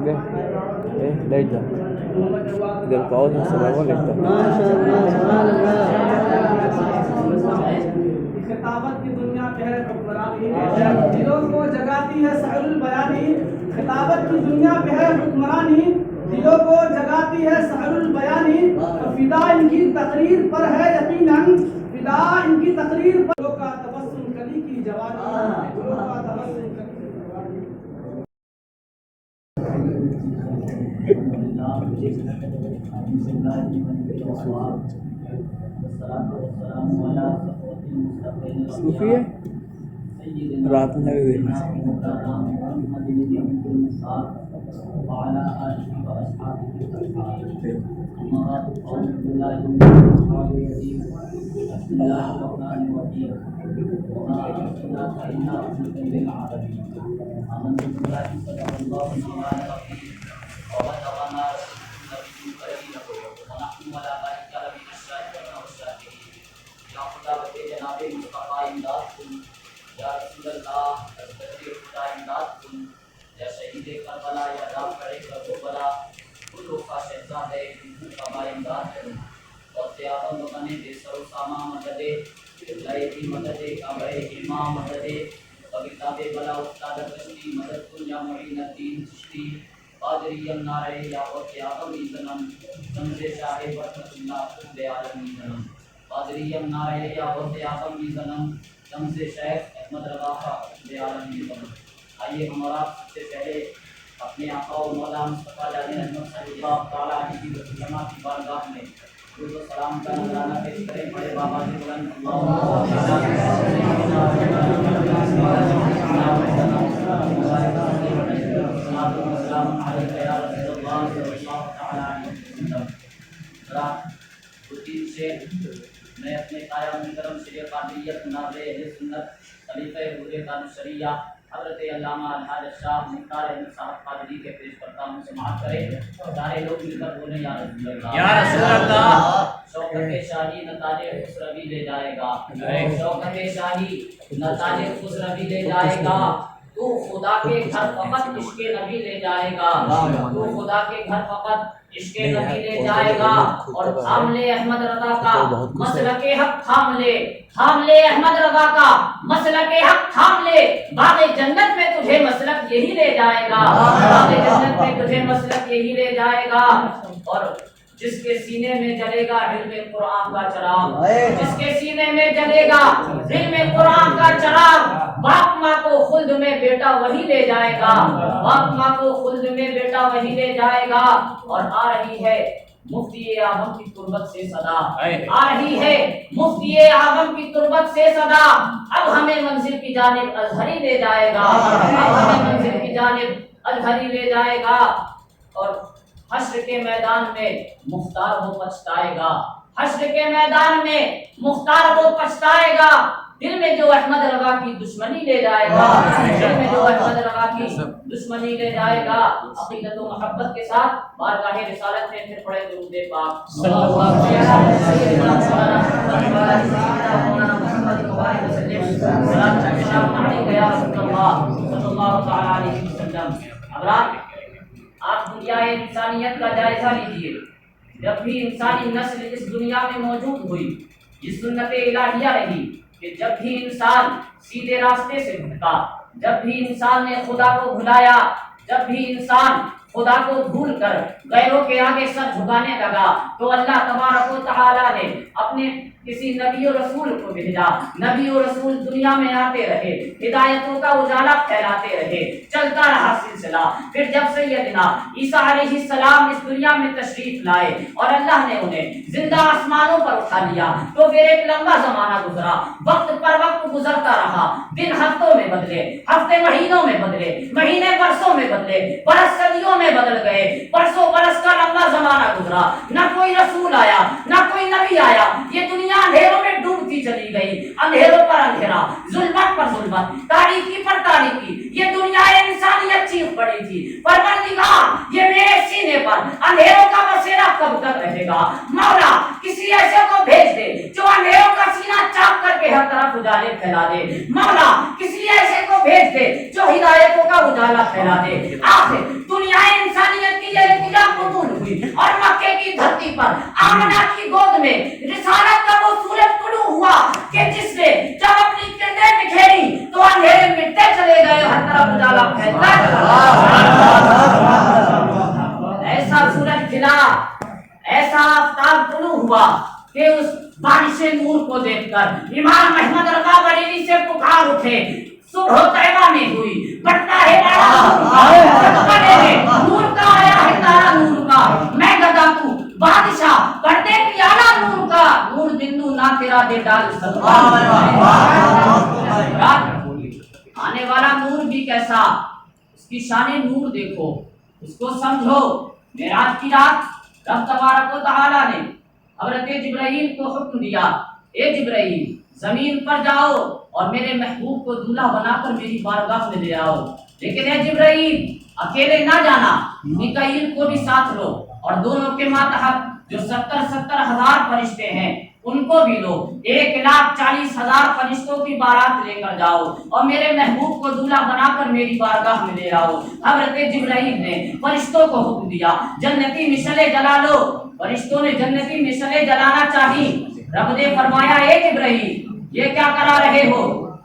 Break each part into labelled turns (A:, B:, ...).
A: ليلى إذا القعود السلام عليكم.
B: خطابت کی دنیا پہ حکمرانی دلوں کو جگاتی ہے سحر البیانی. خطابت کی دنیا پہ ہے حکمرانی دلوں کو جگاتی ہے سحر البیانی. فدا ان کی تقریر پر ہے یقیناً فدا ان کی تقریر پر دلوں کا تبسم کلی کی جوانی دلوں کا تبسم کلی کی جوانی.
A: صوفی ہے رات میں جا کے دیکھنا
C: یا رسول اللہ خدا امداد کن یا شہید کربلا یا رافع کربلا کلو کا شہزادہ کا امداد کن اور تیابہ مغنے دے سر و ساما مددے لائے بھی مددے کعبہ امام مددے کتاب بلا استاد کشتی مدد کن یا معین الدین چشتی قادری النارے یا وقت آدمی زنم رمز شاہ برکت اللہ کل عالمی زنم قادری النارے یا وقت آدمی زنم رمز شیخ احمد رضا کل عالمی زنم. آئیے ہمارا سب سے پہلے اپنے آقا و مولا مصطفیٰ جان احمد صلی اللہ تعالیٰ علیہ وسلم کی بارگاہ میں درود و سلام کا نذرانہ پیش کریں. بڑے بابا سے بلند السلام علیکم یا رسول اللہ صلی اللہ تعالیٰ علیہ وسلم. دو-تین سے میں اپنے قائم محترم شیخ قادریت ناظر اہل سنت خلیفہ حضور قادریہ حضرت علامہ الحاج شاہ مختار احمد صاحب قادری کے پیش کرتا ہوں. سماعت کریں سارے لوگ مل کر بولیں یا رسول اللہ یا رسول اللہ. شوکت شاہی نتاج خسروی لے جائے گا شوکت شاہی نتاج خسروی لے جائے گا. تو خدا کے گھر فقط عشق نبی لے جائے گا تو خدا کے گھر فقط عشق نبی لے جائے گا. اور تھام لے احمد رضا کا مسلک حق تھام لے احمد رضا کا مسلک حق تھام لے. باغ جنت میں تجھے مسلک یہی لے جائے گا باغ جنت میں تجھے مسلک یہی لے جائے گا. اور جس کے سینے میں جلے گا علم قرآن کا چراغ جس کے سینے میں جلے گا علم قرآن کا چراغ باپ ماں کو خلد میں بیٹا وہی لے جائے گا باپ ماں کو خلد میں بیٹا وہی لے جائے گا. اور آ رہی ہے مفتی اعظم کی تربت سے صدا آ رہی ہے مفتی اعظم کی تربت سے صدا. اب ہمیں منزل کی جانب ازہری لے جائے گا اب ہمیں منزل کی جانب ازہری لے جائے گا. اور حشر کے میدان میں مختار وہ پچھتائے گا حشر کے میدان میں مختار وہ پچھتائے گا. دل میں جو احمد رضا کی دشمنی لے جائے گا دل میں جو احمد رضا کی دشمنی لے جائے گا. عقیدت و محبت کے ساتھ بارگاہ رسالت میں پھر پڑھے درود پاک صلی اللہ علیہ وسلم. حضرات آپ دنیا انسانیت کا جائزہ لیجیے. جب بھی انسانی نسل اس دنیا میں موجود ہوئی یہ سنت الہیہ رہی کہ جب بھی انسان سیدھے راستے سے بھٹکا جب بھی انسان نے خدا کو بھلایا جب بھی انسان خدا کو بھول کر غیروں کے آگے سر جھکانے لگا تو اللہ تبارک و تعالیٰ نے اپنے کسی نبی و رسول کو بھیجا. نبی و رسول دنیا میں آتے رہے ہدایتوں کا اجالا پھیلاتے رہے چلتا رہا سلسلہ. پھر جب سیدنا عیسیٰ علیہ السلام اس دنیا میں تشریف لائے اور اللہ نے انہیں زندہ آسمانوں پر اٹھا لیا تو پھر ایک لمبا زمانہ گزرا. وقت پر وقت گزرتا رہا. دن ہفتوں میں بدلے ہفتے مہینوں میں بدلے مہینے برسوں میں بدلے برس صدیوں میں بدل گئے. برسوں برس کا لمبا زمانہ گزرا. نہ کوئی رسول آیا نہ کوئی نبی آیا. یہ دنیا اندھیروں میں ڈوبتی چلی گئی. اندھیروں پر اندھیرا ظلمت پر ظلمت تاریکی پر تاریکی. یہ دنیا انسانیت چیخ پڑی تھی پروردگار یہ میرے سینے پر اندھیروں کا بسیرا کب تک رہے گا. مولا کسی ایسے کو بھیج دے جو اندھیروں کا سینہ چاک کر کے ہر طرف اجالے پھیلا دے. مولا کسی ایسے کو بھیج دے جو ہدایتوں کا اجالا پھیلا دے. آخر دنیا انسان یہ التجا قبول ہوئی اور مکے کی دھرتی پر آمنہ کی گود میں رسالت کا وہ سورج طلوع ہوا کہ جس نے جب اپنی کرنیں بکھیری تو اندھیرے مٹتے چلے گئے، ہر طرف اجالا پھیلتا چلا گیا۔ ایسا سورج کھلا، ایسا آفتاب طلوع ہوا کہ اس بارش نور کو دیکھ کر امام احمد رضا بریلوی سے پکار اٹھے، صبح طیبہ میں ہوئی، بٹتا ہے نور کا آیا ہے تارا نور کا، میں گدا تو بادشاہ پردے پیالہ نور کا، نور دنو نہ تیرا دے ڈال آنے والا نور بھی کیسا، اس کی شان نور دیکھو، اس کو سمجھو۔ معراج کی رات رب تبارک و تعالی نے حضرت جبرائیل کو حکم دیا، اے جبرائیل زمین پر جاؤ اور میرے محبوب کو دولہا بنا کر میری بارگاہ میں لے آؤ، لیکن اے جبرائیل اکیلے نہ جانا، میکائیل کو بھی ساتھ لو اور دونوں کے ماتحت جو 70,000 فرشتے ہیں ان کو بھی لو، 1,40,000 فرشتوں کی بارات لے کر جاؤ اور میرے محبوب کو دولہا بنا کر میری بارگاہ میں لے آؤ۔ حضرت جبرائیل نے فرشتوں کو حکم دیا جنتی مشعلیں جلا لو، فرشتوں نے جنتی مشعلیں جلانا چاہی، رب نے فرمایا اے جبرائیل یہ کیا کرا رہے ہو؟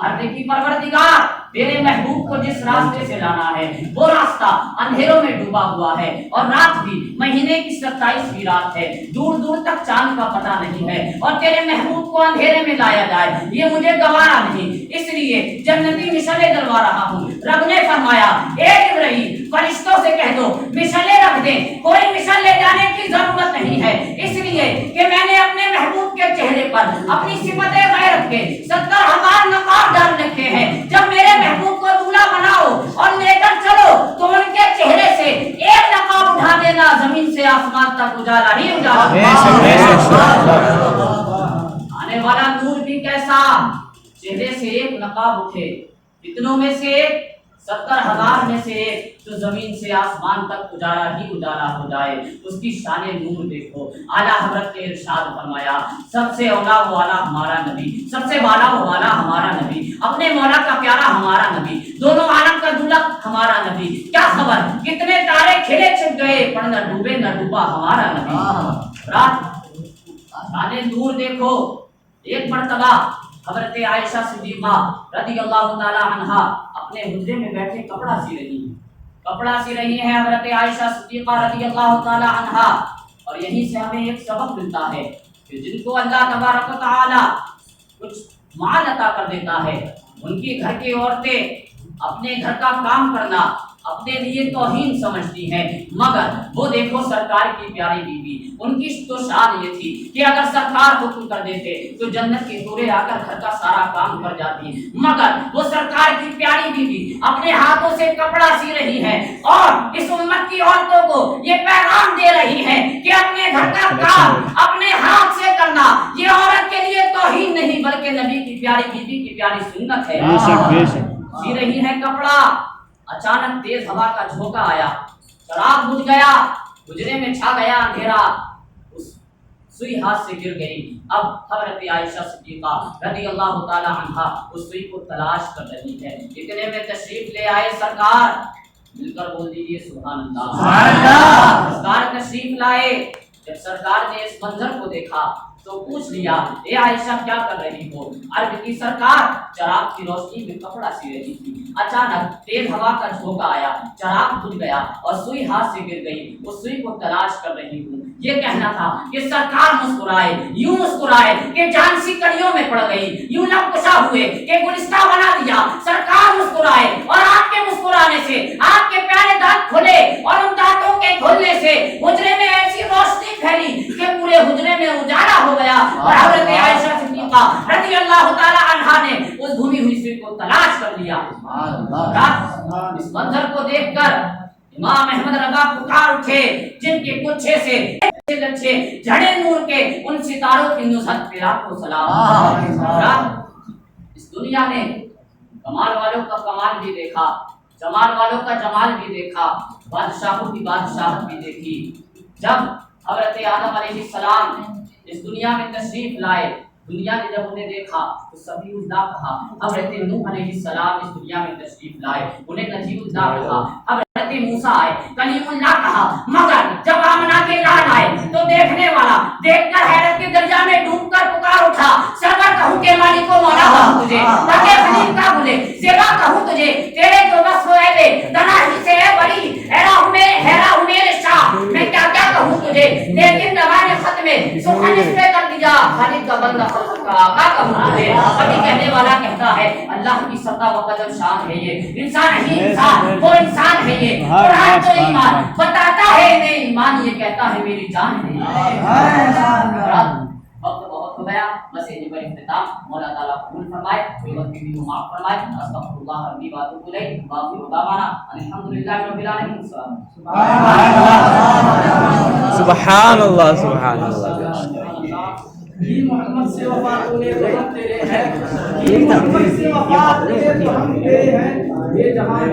C: عرض کی پروردگار تیرے محبوب کو جس راستے سے لانا ہے وہ راستہ اندھیروں میں ڈوبا ہوا ہے اور رات بھی مہینے کی 27ویں رات ہے، دور دور تک چاند کا پتہ نہیں ہے اور تیرے محبوب کو اندھیرے میں لایا جائے یہ مجھے گوارا نہیں، اس لیے جنتی مشعلیں جلوا رہا ہوں۔ رب نے فرمایا اے جبرائیل فرشتوں سے کہہ دو مشعلیں رکھ دیں، کوئی مشعل لے جانے کی ضرورت نہیں ہے، اس لیے کہ میں نے اپنے محبوب کے چہرے پر اپنی صفت غیرت کے 70,000 نقاب ڈال رکھے ہیں، جب میرے محبوب کو دولہا بناؤ اور لے کر چلو تو ان کے چہرے سے ایک نقاب اٹھا دینا، زمین سے آسمان تک اجالا ہی اجالا۔ آنے والا نور بھی کیسا، چہرے سے ایک نقاب اٹھے، کتنوں میں سے ایک، 70,000 میں سے ایک، تو زمین سے آسمان تک اجالا ہی اجالا ہو جائے، اس کی شان نور دیکھو۔ اعلیٰ حضرت نے ارشاد فرمایا سب سے اولا و اعلیٰ ہمارا نبی، سب سے بالا و بالا ہمارا نبی، اپنے مولا کا پیارا ہمارا نبی، دونوں عالم کا دولہا ہمارا نبی، کیا خبر کتنے تارے کھلے چھپ گئے پر نہ ڈوبے نہ ڈوبا ہمارا نبی۔ رات شان نور دیکھو۔ ایک مرتبہ حضرت عائشہ صدیقہ رضی اللہ تعالی عنہا اپنے حجرے میں بیٹھے کپڑا سی رہی ہیں حضرت عائشہ صدیقہ رضی اللہ تعالی عنہا، اور یہیں سے ہمیں ایک سبق ملتا ہے کہ جن کو اللہ تبارک و تعالی کچھ مال عطا کر دیتا ہے ان کی گھر کی عورتیں اپنے گھر کا کام کرنا اپنے لیے توہین سمجھتی ہیں، مگر وہ دیکھو سرکار کی پیاری بیوی، ان کی تو شان یہ تھی کہ اگر سرکار حکم کر دیتے تو جنت کی حوریں آ کر گھر کا سارا کام کر جاتی، مگر وہ سرکار کی پیاری بیوی اپنے ہاتھوں سے کپڑا سی رہی ہے اور اس امت کی عورتوں کو یہ پیغام دے رہی ہے کہ اپنے گھر کا کام اپنے ہاتھ سے کرنا یہ عورت کے لیے توہین نہیں بلکہ نبی کی پیاری بیوی کی پیاری سنت ہے۔ سی رہی ہے کپڑا، اچانک تیز ہوا کا جھونکا آیا، چراغ بجھ گیا، حجرے میں چھا گیا اندھیرا، اس سوئی ہاتھ سے گر گئی۔ اب حضرت عائشہ صدیقہ رضی اللہ تعالی عنہا اس سوئی کو تلاش کر رہی ہے، اتنے میں تشریف لے آئے سرکار، مل کر بول دیجیے سبحان اللہ۔ سرکار تشریف لائے، جب سرکار نے اس منظر کو دیکھا تو پوچھ لیا اے عائشہ کیا کر رہی ہو؟ عرض کی سرکار چراغ کی روشنی میں کپڑا سی رہی تھی، اچانک تیز ہوا کا جھونکا آیا، چراغ بجھ گیا اور سوئی ہاتھ سے گر گئی، اس سوئی کو تلاش کر رہی ہوں۔ یہ کہنا تھا کہ سرکار مسکرائے، یوں مسکرائے کہ جان سی کڑیوں میں پڑ گئی، یوں لب کشا ہوئے کہ گلستہ بنا دیا۔ سرکار مسکرائے اور آپ کے مسکرانے سے آپ کے پیارے دانت کھلے اور ان دانتوں کے کھلنے سے حجرے میں ایسی روشنی پھیلی کہ پورے حجرے میں اجالا ہو گیا اور حضرت عائشہ صدیقہ رضی اللہ تعالی عنہا نے اس گھمی ہوئی سوئی کو تلاش کر لیا۔ اس منظر کو دیکھ کر امام احمد رضا پکار اٹھے، جن کے کچھے سے لچھے جھڑے نور کے ان ستاروں کی نصرت پہ لاکھوں سلام۔ اس دنیا نے کمال والوں کا کمال بھی دیکھا، جمال والوں کا جمال بھی دیکھا، بادشاہوں کی بادشاہت بھی دیکھی۔ جب حضرت آدم علیہ السلام اس دنیا میں تشریف لائے دنیا نے جب انہیں دیکھا تو سبی اللہ کہا، حضرت نوح علیہ السلام اس دنیا میں تشریف لائے، انہیں نجیب اللہ کہا، حضرت موسیٰ آئے، کلیم اللہ کہا، مگر جب آمنہ کے لال آئے تو دیکھنے والا دیکھ کر حیرت کے دریا میں ڈوب کر پکار اٹھا، سرور کہوں کہ مالک و مولا کہوں تجھے، تاکہ خلیل کا بولے زیبا کہوں تجھے، تیرے جو وصف ہے بے دنا ہی سے ہے بڑی، حیرہ ہوں میرے شاہ، میں کیا کیا کہوں تجھے، لیکن زبان خط میں سخن اس پہ کر دیا، خالق کا بندہ خلق کا آقا کہوں تجھے۔ ابھی کہنے والا کہتا ہے اللہ کی سطح و قدر شان ہے یہ، انسان ہی انسان، وہ انسان ہے یہ، قرآن تو ایمان بتاتا ہے انہیں ایمان، یہ کہتا ہے میری جان ہے یہ۔ وقت بہت ہو گیا، بس یہیں پر اختتام، مولا تعالیٰ قبول فرمائے، کوئی غلطی بھی معاف فرمائے، استغفر اللہ ربی واتوب الیہ، وآخر دعوانا الحمدللہ رب العالمین۔
A: سبحان اللہ سبحان اللہ۔
B: جی محمد سے وفا تونے تو ہم تیرے ہیں، جی محمد سے وفا تونے تو ہم تیرے ہیں، یہ جہاں